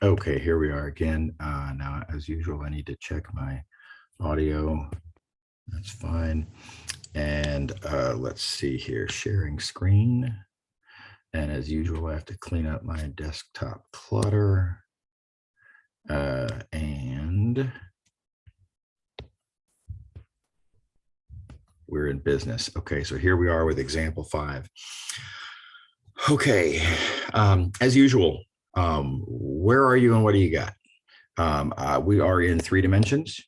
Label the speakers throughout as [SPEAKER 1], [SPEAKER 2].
[SPEAKER 1] Okay, here we are again. Now, as usual, I need to check my audio. That's fine. And let's see here, sharing screen. And as usual, I have to clean up my desktop clutter. And we're in business. Okay, so here we are with example 5. Okay, as usual, where are you and what do you got? We are in 3 dimensions,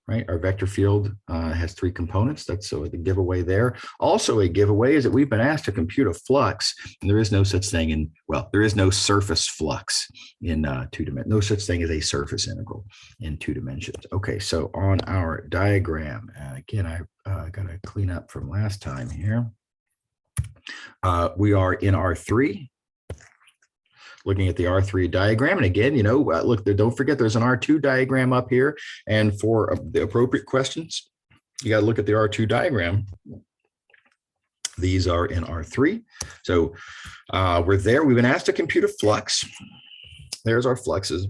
[SPEAKER 1] right? Our vector field has 3 components. That's so the giveaway there. Also a giveaway is that we've been asked to compute a flux, and there is no such thing in, well, there is no surface flux in 2 dimensions. No such thing as a surface integral in 2 dimensions. Okay, so on our diagram, again, I got to clean up from last time here. We are in R3, looking at the R3 diagram. And again, you know, look, don't forget there's an R2 diagram up here. And for the appropriate questions, you got to look at the R2 diagram. These are in R3. So we're there. We've been asked to compute a flux. There's our fluxes.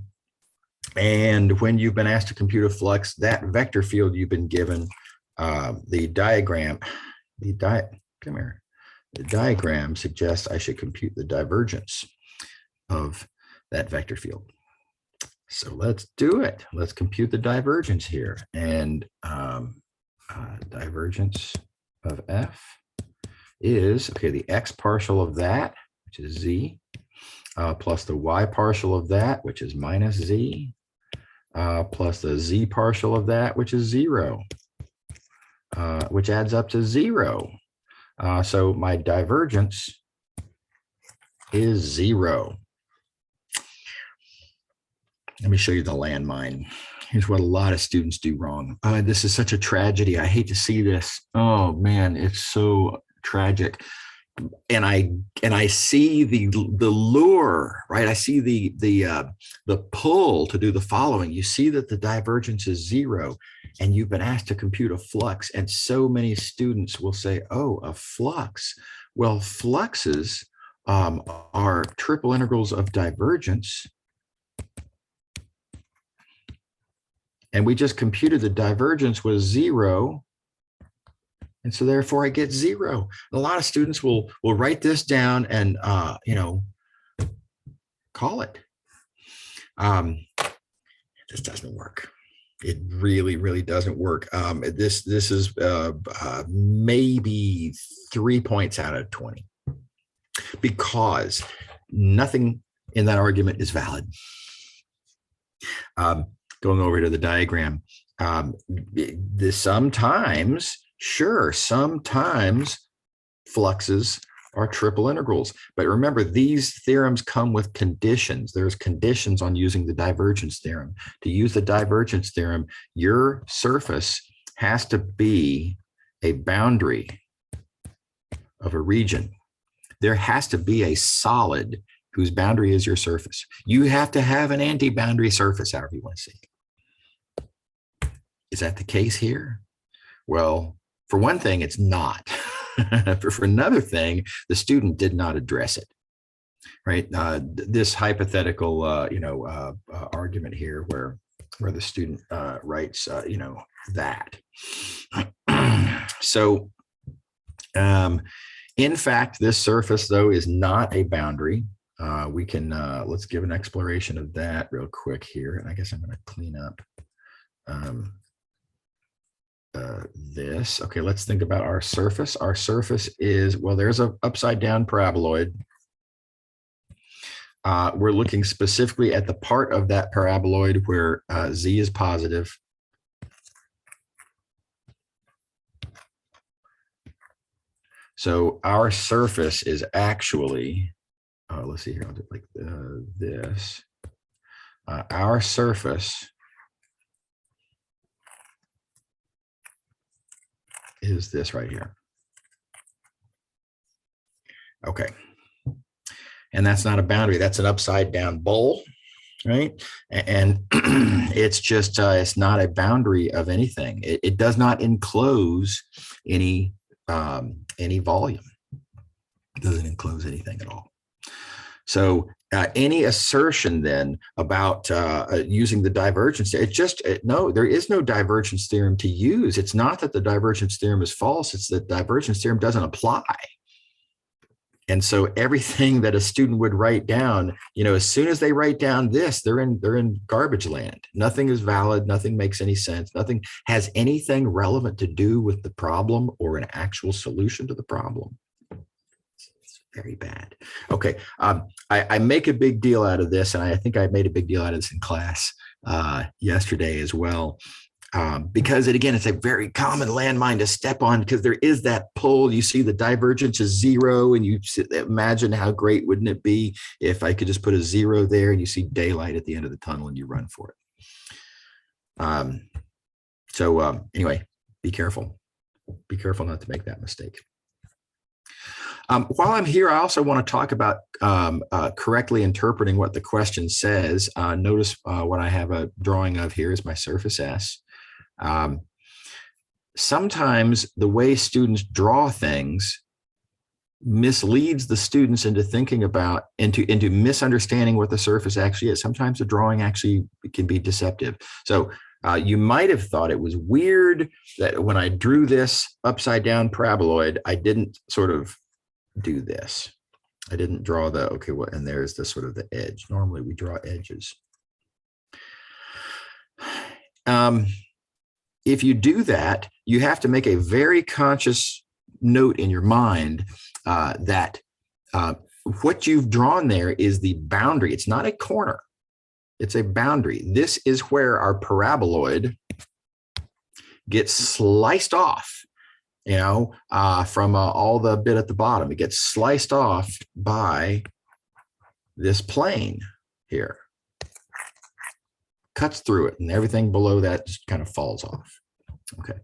[SPEAKER 1] And when you've been asked to compute a flux, that vector field you've been given, the diagram, come here. The diagram suggests I should compute the divergence of that vector field. So let's do it. Let's compute the divergence here. And divergence of F is, okay, the X partial of that, which is Z, plus the Y partial of that, which is minus Z, plus the Z partial of that, which is 0, which adds up to 0. So my divergence is 0. Let me show you the landmine. Here's what a lot of students do wrong. This is such a tragedy. I hate to see this. Oh man, it's so tragic. And I see the lure, right? I see the pull to do the following. You see that the divergence is 0, and you've been asked to compute a flux. And so many students will say, "Oh, a flux." Well, fluxes are triple integrals of divergence. And we just computed the divergence was 0. And so therefore I get 0. And a lot of students will write this down and, you know, call it. This doesn't work. It really, really doesn't work. This is maybe 3 points out of 20 because nothing in that argument is valid. Going over to the diagram, sometimes fluxes are triple integrals. But remember, these theorems come with conditions. There's conditions on using the divergence theorem. To use the divergence theorem, your surface has to be a boundary of a region. There has to be a solid whose boundary is your surface. You have to have an anti-boundary surface, however you want to see it. Is that the case here? Well, for one thing, it's not. For another thing, the student did not address it, right? This hypothetical, argument here where the student writes, that. So, in fact, this surface, though, is not a boundary. We can, let's give an exploration of that real quick here. And I guess I'm going to clean up this. Okay, let's think about our surface. Our surface is, well, there's an upside down paraboloid. We're looking specifically at the part of that paraboloid where Z is positive. So our surface is actually, let's see here, I'll do like this. Our surface is this right here. Okay. And that's not a boundary. That's an upside down bowl, right? And it's just, it's not a boundary of anything. It does not enclose any volume. It doesn't enclose anything at all. So any assertion then about using the divergence, no, there is no divergence theorem to use. It's not that the divergence theorem is false, it's that divergence theorem doesn't apply. And so everything that a student would write down, as soon as they write down this, they're in garbage land. Nothing is valid, nothing makes any sense, nothing has anything relevant to do with the problem or an actual solution to the problem. Very bad. Okay, I make a big deal out of this, and I think I made a big deal out of this in class yesterday as well, because it's a very common landmine to step on, because there is that pull. You see the divergence is 0, and you imagine how great wouldn't it be if I could just put a 0 there, and you see daylight at the end of the tunnel, and you run for it. Anyway, be careful. Be careful not to make that mistake. While I'm here, I also want to talk about correctly interpreting what the question says. Notice what I have a drawing of here is my surface S. Sometimes the way students draw things misleads the students into thinking about, into misunderstanding what the surface actually is. Sometimes the drawing actually can be deceptive. So you might have thought it was weird that when I drew this upside down paraboloid, I didn't sort of do this. I didn't draw and there's the sort of the edge. Normally we draw edges. If you do that, you have to make a very conscious note in your mind that what you've drawn there is the boundary. It's not a corner. It's a boundary. This is where our paraboloid gets sliced off. From all the bit at the bottom, it gets sliced off by this plane here, cuts through it, and everything below that just kind of falls off. Okay,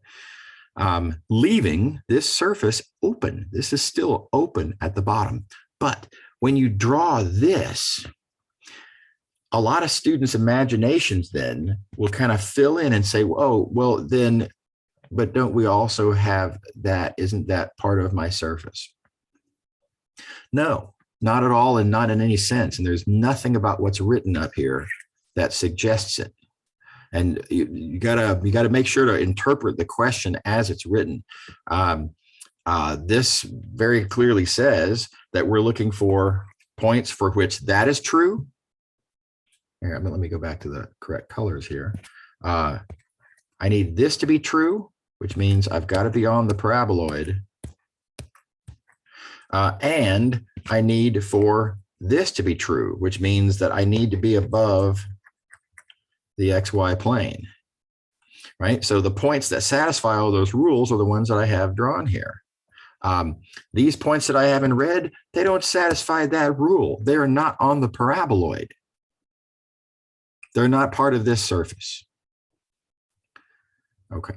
[SPEAKER 1] leaving this surface open. This is still open at the bottom. But when you draw this, a lot of students' imaginations then will kind of fill in and say, oh, well, then, but don't we also have that? Isn't that part of my surface? No, not at all, and not in any sense. And there's nothing about what's written up here that suggests it. And you gotta make sure to interpret the question as it's written. This very clearly says that we're looking for points for which that is true. Here, let me go back to the correct colors here. I need this to be true, which means I've got to be on the paraboloid. And I need for this to be true, which means that I need to be above the XY plane, right? So the points that satisfy all those rules are the ones that I have drawn here. These points that I have in red, they don't satisfy that rule. They are not on the paraboloid. They're not part of this surface. Okay.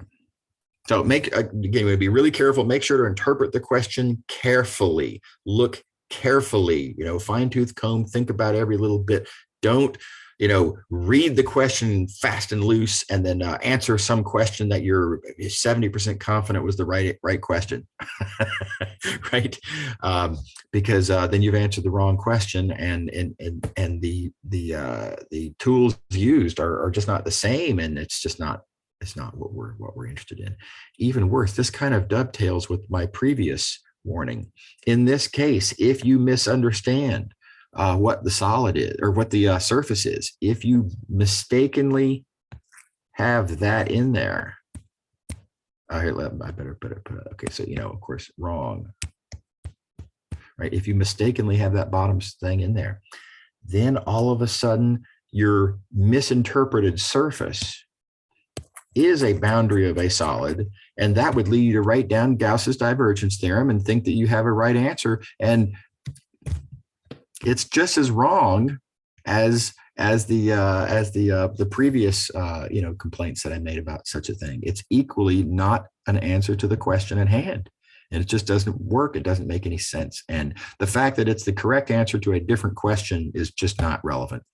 [SPEAKER 1] So again, be really careful. Make sure to interpret the question carefully. Look carefully, fine tooth comb, think about every little bit. Don't, read the question fast and loose and then answer some question that you're 70% confident was the right question, right? Because then you've answered the wrong question, and the tools used are just not the same, and it's not what we're interested in. Even worse, this kind of dovetails with my previous warning. In this case, if you misunderstand what the solid is or what the surface is, if you mistakenly have that in there, here, I better put it. Okay, so of course, wrong, right? If you mistakenly have that bottom thing in there, then all of a sudden your misinterpreted surface is a boundary of a solid, and that would lead you to write down Gauss's divergence theorem and think that you have a right answer, and it's just as wrong as the previous complaints that I made about such a thing. It's equally not an answer to the question at hand, and it just doesn't work. It doesn't make any sense, and the fact that it's the correct answer to a different question is just not relevant.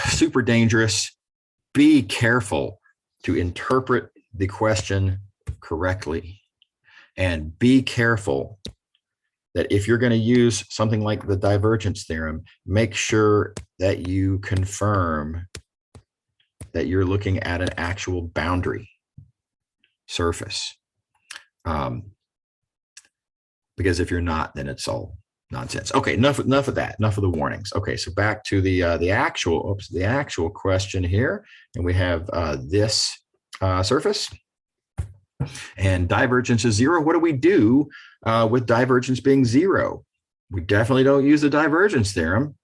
[SPEAKER 1] Super dangerous. Be careful to interpret the question correctly, and be careful that if you're going to use something like the divergence theorem, make sure that you confirm that you're looking at an actual boundary surface. Because if you're not, then it's all nonsense. Okay, enough of that. Enough of the warnings. Okay, so back to the actual question here, and we have this surface, and divergence is 0. What do we do with divergence being 0? We definitely don't use the divergence theorem,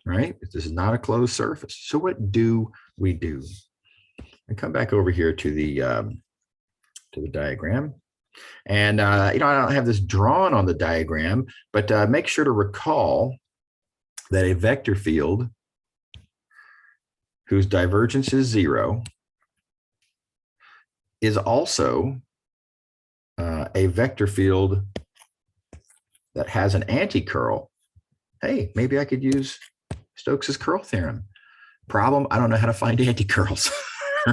[SPEAKER 1] right? This is not a closed surface. So what do we do? And come back over here to the diagram. And, I don't have this drawn on the diagram, but make sure to recall that a vector field whose divergence is 0 is also a vector field that has an anti-curl. Hey, maybe I could use Stokes's curl theorem. Problem, I don't know how to find anti-curls.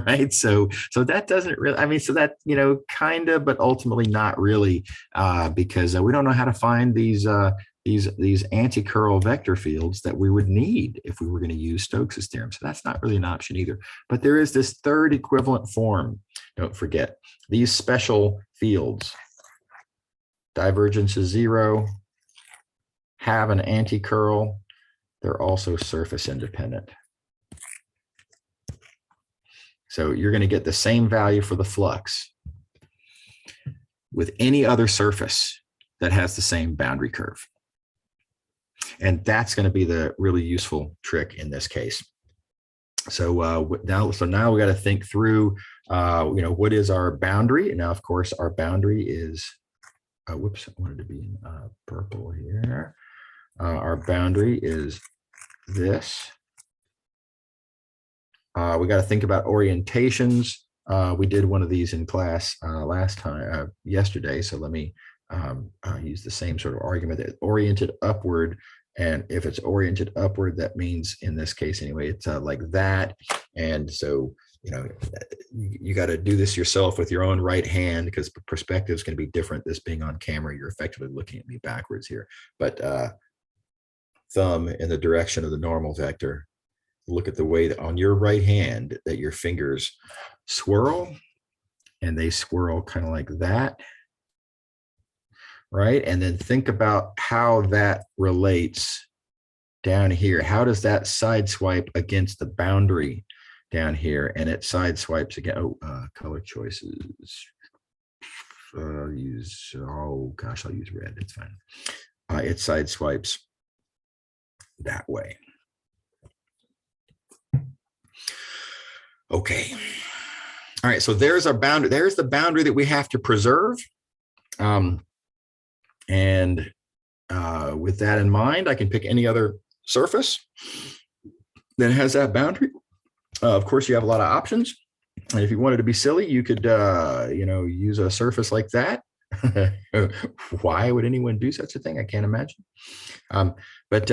[SPEAKER 1] Right. So that doesn't really, so that, kind of, but ultimately not really, because we don't know how to find these anti-curl vector fields that we would need if we were going to use Stokes's theorem. So that's not really an option either. But there is this third equivalent form. Don't forget these special fields. Divergence is 0, have an anti-curl. They're also surface independent. So you're going to get the same value for the flux with any other surface that has the same boundary curve. And that's going to be the really useful trick in this case. So now we got to think through, what is our boundary? And now, of course, our boundary is, whoops, I wanted to be in purple here. Our boundary is this. We got to think about orientations. We did one of these in class yesterday. So let me use the same sort of argument that oriented upward. And if it's oriented upward, that means in this case anyway, it's like that. And so, you got to do this yourself with your own right hand because perspective is going to be different. This being on camera, you're effectively looking at me backwards here. But thumb in the direction of the normal vector. Look at the way that on your right hand that your fingers swirl, and they swirl kind of like that, right? And then think about how that relates down here. How does that sideswipe against the boundary down here? And it sideswipes again. Color choices. I'll use red. It's fine. It sideswipes that way. Okay. All right. So there's our boundary. There's the boundary that we have to preserve. And with that in mind, I can pick any other surface that has that boundary. Of course, you have a lot of options. And if you wanted to be silly, you could, use a surface like that. Why would anyone do such a thing? I can't imagine. But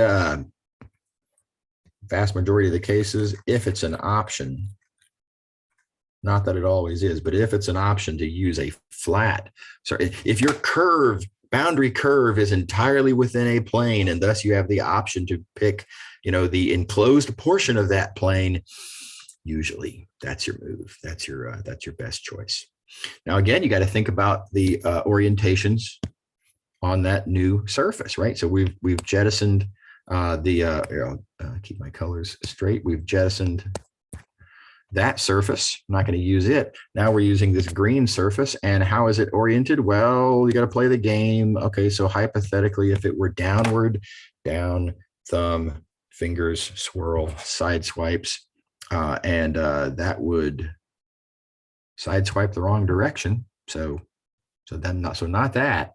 [SPEAKER 1] vast majority of the cases, if it's an option, not that it always is, but if it's an option to use a flat, so if your boundary curve is entirely within a plane, and thus you have the option to pick, the enclosed portion of that plane, usually that's your move. That's your best choice. Now, again, you got to think about the orientations on that new surface, right? So we've jettisoned I'll keep my colors straight. We've jettisoned that surface. I'm not going to use it. Now we're using this green surface. And how is it oriented? Well, you got to play the game. Okay, so hypothetically, if it were downward, down, thumb, fingers, swirl, side swipes, and that would sideswipe the wrong direction. So not that.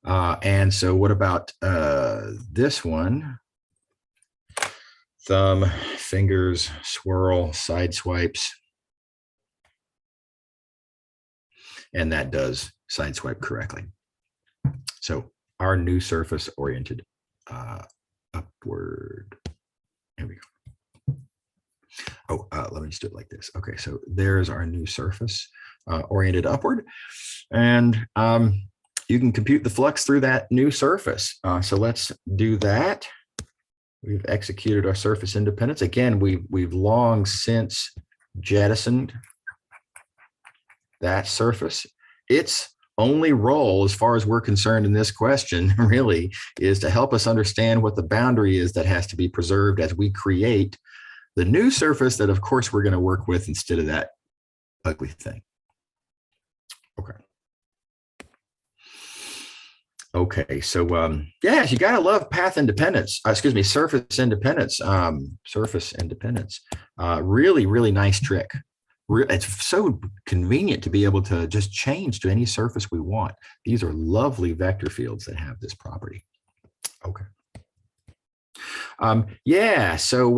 [SPEAKER 1] And so what about this one? Thumb, fingers, swirl, side swipes. And that does side swipe correctly. So our new surface oriented upward. Here we go. Oh, let me just do it like this. Okay, so there's our new surface oriented upward. And you can compute the flux through that new surface. So let's do that. We've executed our surface independence. Again, we've long since jettisoned that surface. Its only role, as far as we're concerned in this question, really, is to help us understand what the boundary is that has to be preserved as we create the new surface that, of course, we're going to work with instead of that ugly thing. Okay. Okay, so yes, you gotta love path independence. Excuse me, surface independence. Surface independence. Really, really nice trick. It's so convenient to be able to just change to any surface we want. These are lovely vector fields that have this property. Okay. Yeah, so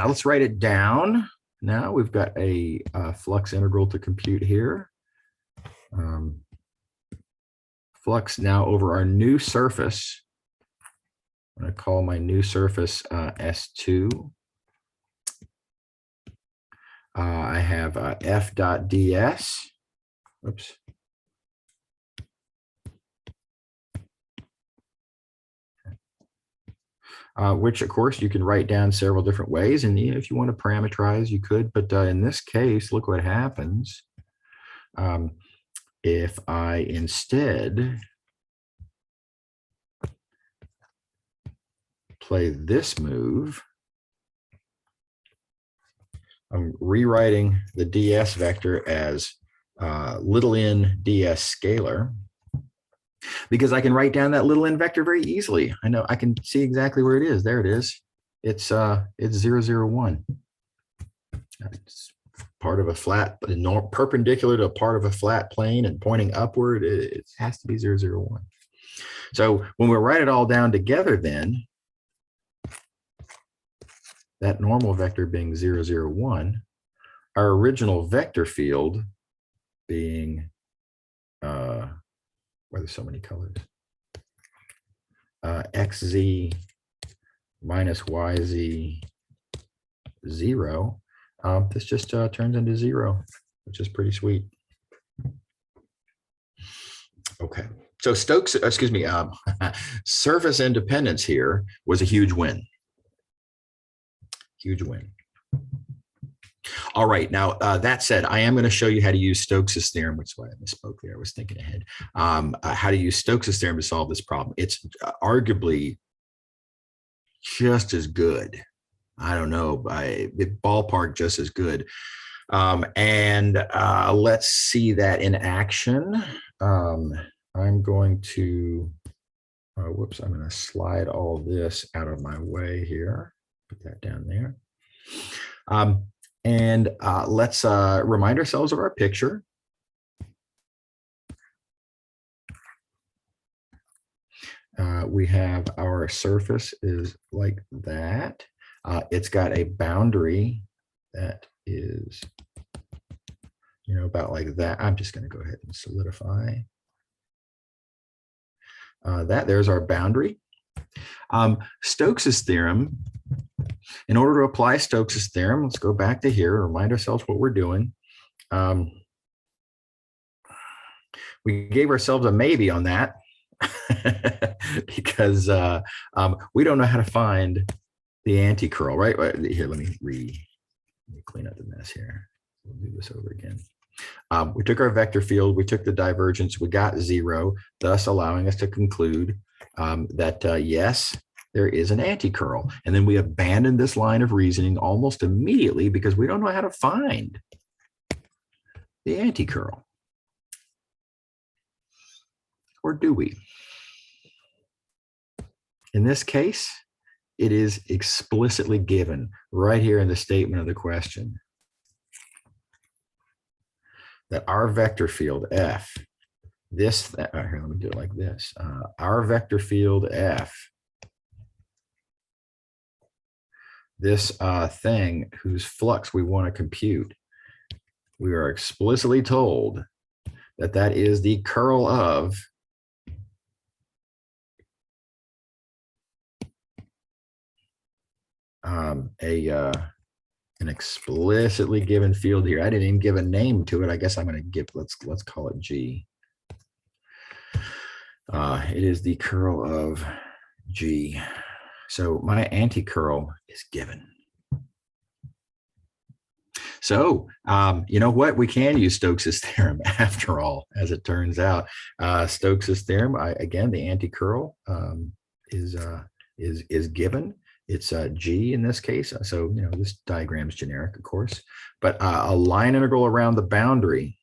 [SPEAKER 1] let's write it down. Now we've got a flux integral to compute here. Flux now over our new surface. I'm going to call my new surface S2. I have F dot ds. Oops. Which, of course, you can write down several different ways. And if you want to parameterize, you could. But in this case, look what happens. If I instead play this move, I'm rewriting the ds vector as little n ds scalar, because I can write down that little n vector very easily. I know I can see exactly where it is. There it is. It's 0, 0, 1. It's part of a flat, perpendicular to a part of a flat plane and pointing upward. It has to be 0, 0, 1. So when we write it all down together, then that normal vector being 0, 0, 1, our original vector field being where there's so many colors, xz minus yz 0. This just turns into 0, which is pretty sweet. Okay, so Stokes, excuse me, surface independence here was a huge win. Huge win. All right, now that said, I am going to show you how to use Stokes's theorem, which is why I misspoke there. I was thinking ahead. How to use Stokes's theorem to solve this problem. It's arguably just as good. I don't know, by ballpark just as good. Let's see that in action. I'm going to, whoops, I'm going to slide all this out of my way here. Put that down there. Let's remind ourselves of our picture. We have our surface is like that. It's got a boundary that is, about like that. I'm just going to go ahead and solidify that. There's our boundary. Stokes's theorem. In order to apply Stokes's theorem, let's go back to here, remind ourselves what we're doing. We gave ourselves a maybe on that because we don't know how to find the anti-curl, right? Here, let me clean up the mess here. We'll do this over again. We took our vector field, we took the divergence, we got 0, thus allowing us to conclude that yes, there is an anti-curl. And then we abandoned this line of reasoning almost immediately because we don't know how to find the anti-curl. Or do we? In this case, it is explicitly given right here in the statement of the question that our vector field F, here, let me do it like this. Our vector field F, this thing whose flux we want to compute, we are explicitly told that that is the curl of an explicitly given field here. I didn't even give a name to it. I guess I'm going to give, let's call it G. It is the curl of G. So my anti-curl is given. So, you know what? We can use Stokes's theorem after all, as it turns out. Stokes's theorem, again, the anti-curl is given. It's G in this case. So, you know, this diagram is generic, of course, but a line integral around the boundary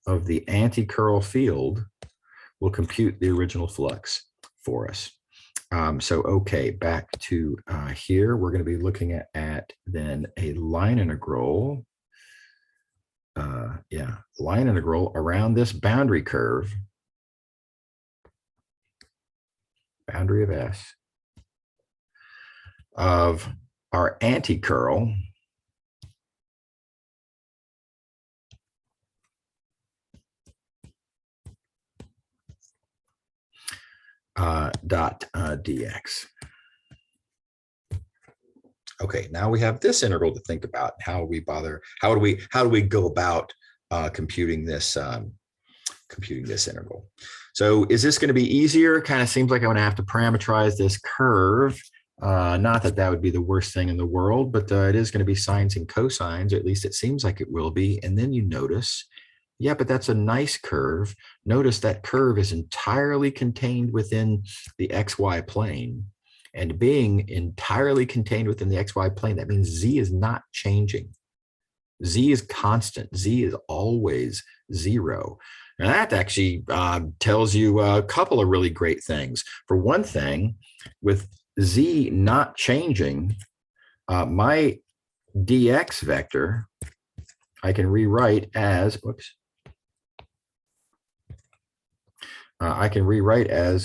[SPEAKER 1] of the anti-curl field will compute the original flux for us. So, okay, back to here, we're going to be looking at then a line integral. Line integral around this boundary curve, boundary of S, of our anti-curl dot dx. Okay, now we have this integral to think about. How do we go about computing this integral? So is this going to be easier? Kind of seems like I'm going to have to parameterize this curve. Not that that would be the worst thing in the world, but it is going to be sines and cosines, or at least it seems like it will be. And then you notice, yeah, but that's a nice curve. Notice that curve is entirely contained within the XY plane. And being entirely contained within the XY plane, that means Z is not changing. Z is constant. Z is always 0. And that actually tells you a couple of really great things. For one thing, with Z not changing, my dx vector, I can rewrite as,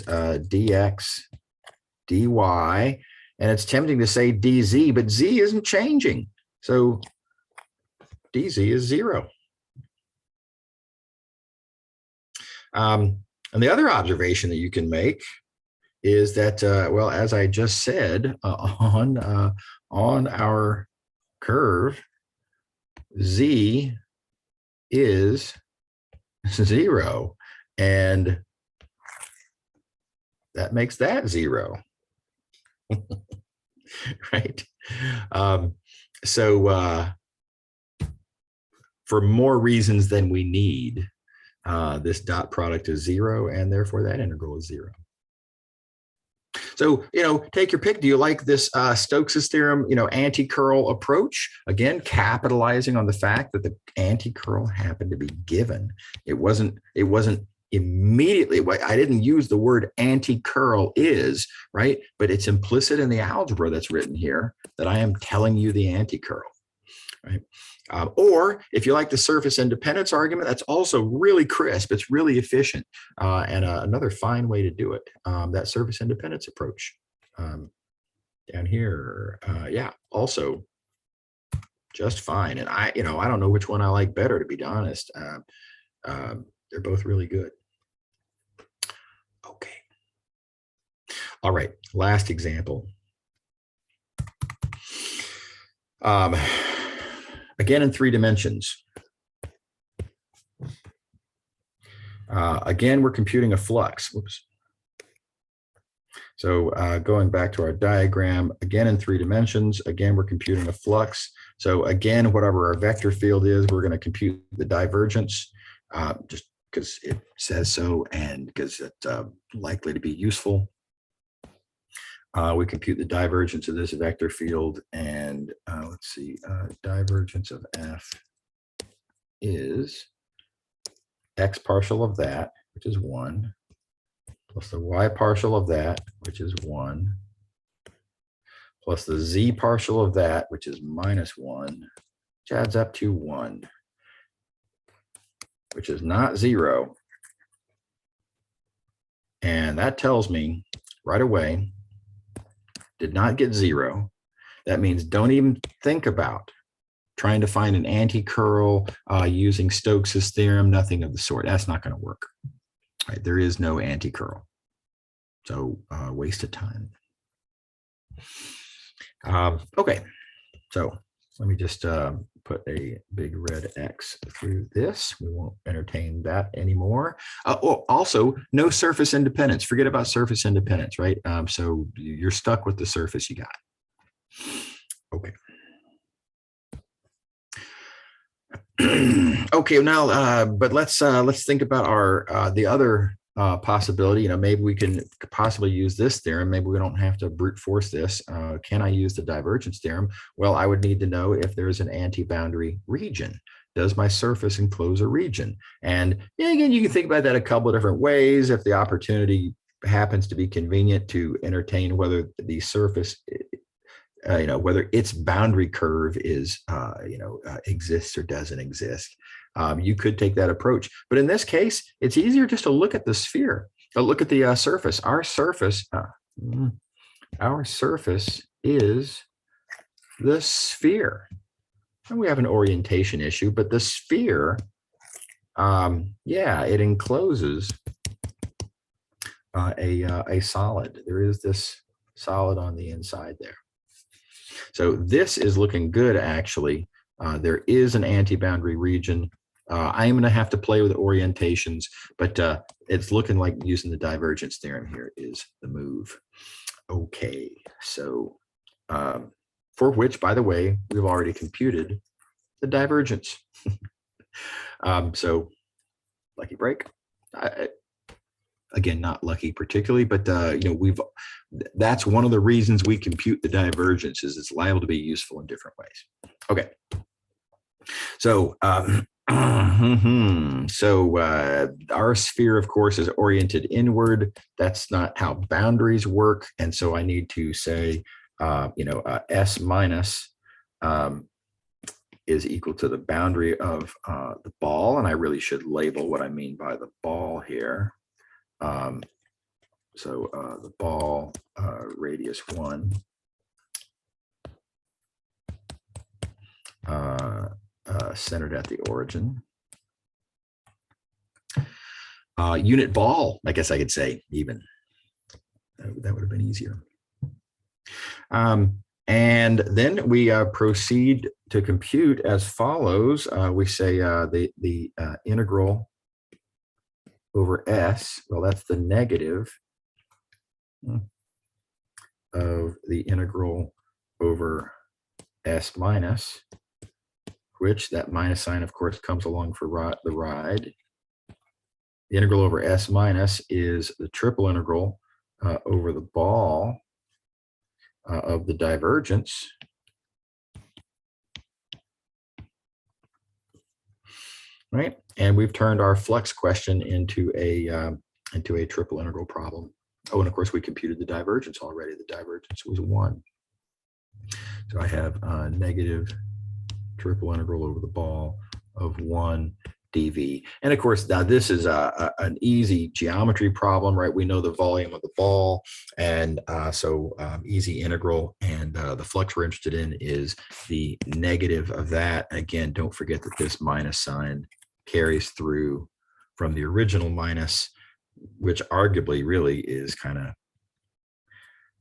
[SPEAKER 1] dx dy, and it's tempting to say dz, but z isn't changing. So dz is 0. And the other observation that you can make is that, well, as I just said, on our curve, z is 0, and that makes that 0. Right? So for more reasons than we need, this dot product is 0, and therefore that integral is 0. So, you know, take your pick. Do you like this Stokes's theorem, you know, anti-curl approach? Again, capitalizing on the fact that the anti-curl happened to be given. It wasn't immediately, I didn't use the word anti-curl is, right? But it's implicit in the algebra that's written here that I am telling you the anti-curl, right? Or if you like the surface independence argument, that's also really crisp. It's really efficient, and another fine way to do it. That surface independence approach down here, yeah, also just fine. And I don't know which one I like better, to be honest. They're both really good. Okay. All right. Last example. Again, in 3 dimensions. Again, we're computing a flux. Whoops. So going back to our diagram, again in 3 dimensions, again, we're computing a flux. So again, whatever our vector field is, we're going to compute the divergence just because it says so and because it's likely to be useful. We compute the divergence of this vector field, and let's see, divergence of F is X partial of that, which is 1, plus the Y partial of that, which is 1, plus the Z partial of that, which is -1, which adds up to 1, which is not 0. And that tells me right away, did not get 0. That means don't even think about trying to find an anti-curl using Stokes's theorem, nothing of the sort. That's not going to work. Right? There is no anti-curl. So waste of time. Okay, so let me just put a big red X through this. We won't entertain that anymore. Oh, also, no surface independence. Forget about surface independence, right? So you're stuck with the surface you got. Okay. Okay, now, but let's think about our the other possibility. You know, maybe we can possibly use this theorem. Maybe we don't have to brute force this. Can I use the divergence theorem? Well, I would need to know if there's an anti-boundary region. Does my surface enclose a region? And yeah, again, you can think about that a couple of different ways. If the opportunity happens to be convenient to entertain whether the surface whether its boundary curve is, exists or doesn't exist. You could take that approach. But in this case, it's easier just to look at the sphere, look at the surface. Our surface is the sphere. And we have an orientation issue, but the sphere, it encloses a solid. There is this solid on the inside there. So this is looking good, actually. There is an anti-boundary region. I am going to have to play with orientations, but it's looking like using the divergence theorem here is the move. Okay, so for which, by the way, we've already computed the divergence. So lucky break. Again, not lucky particularly, but that's one of the reasons we compute the divergence is it's liable to be useful in different ways. Okay. So, our sphere, of course, is oriented inward. That's not how boundaries work. And so I need to say, S minus is equal to the boundary of the ball. And I really should label what I mean by the ball here. The ball radius 1 centered at the origin. Unit ball, I guess I could say even. That would have been easier. And then we proceed to compute as follows. We say the integral over S, well, that's the negative of the integral over S minus, which that minus sign, of course, comes along for the ride. The integral over S minus is the triple integral over the ball of the divergence. Right, and we've turned our flux question into a triple integral problem. Oh, and of course we computed the divergence already. The divergence was 1. So I have a negative triple integral over the ball of 1 dV. And of course, now this is an easy geometry problem, right? We know the volume of the ball, and easy integral, and the flux we're interested in is the negative of that. Again, don't forget that this minus sign carries through from the original minus, which arguably really is kind of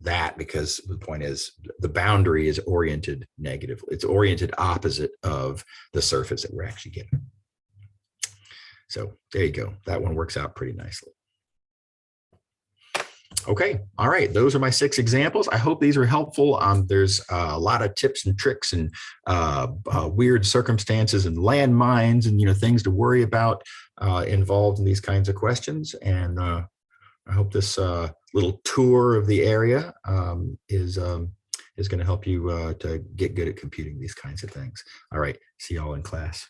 [SPEAKER 1] that, because the point is the boundary is oriented negatively. It's oriented opposite of the surface that we're actually getting. So there you go. That one works out pretty nicely. Okay, all right, those are my 6 examples. I hope these were helpful. There's a lot of tips and tricks and weird circumstances and landmines and things to worry about involved in these kinds of questions. And I hope this little tour of the area is going to help you to get good at computing these kinds of things. All right, see y'all in class.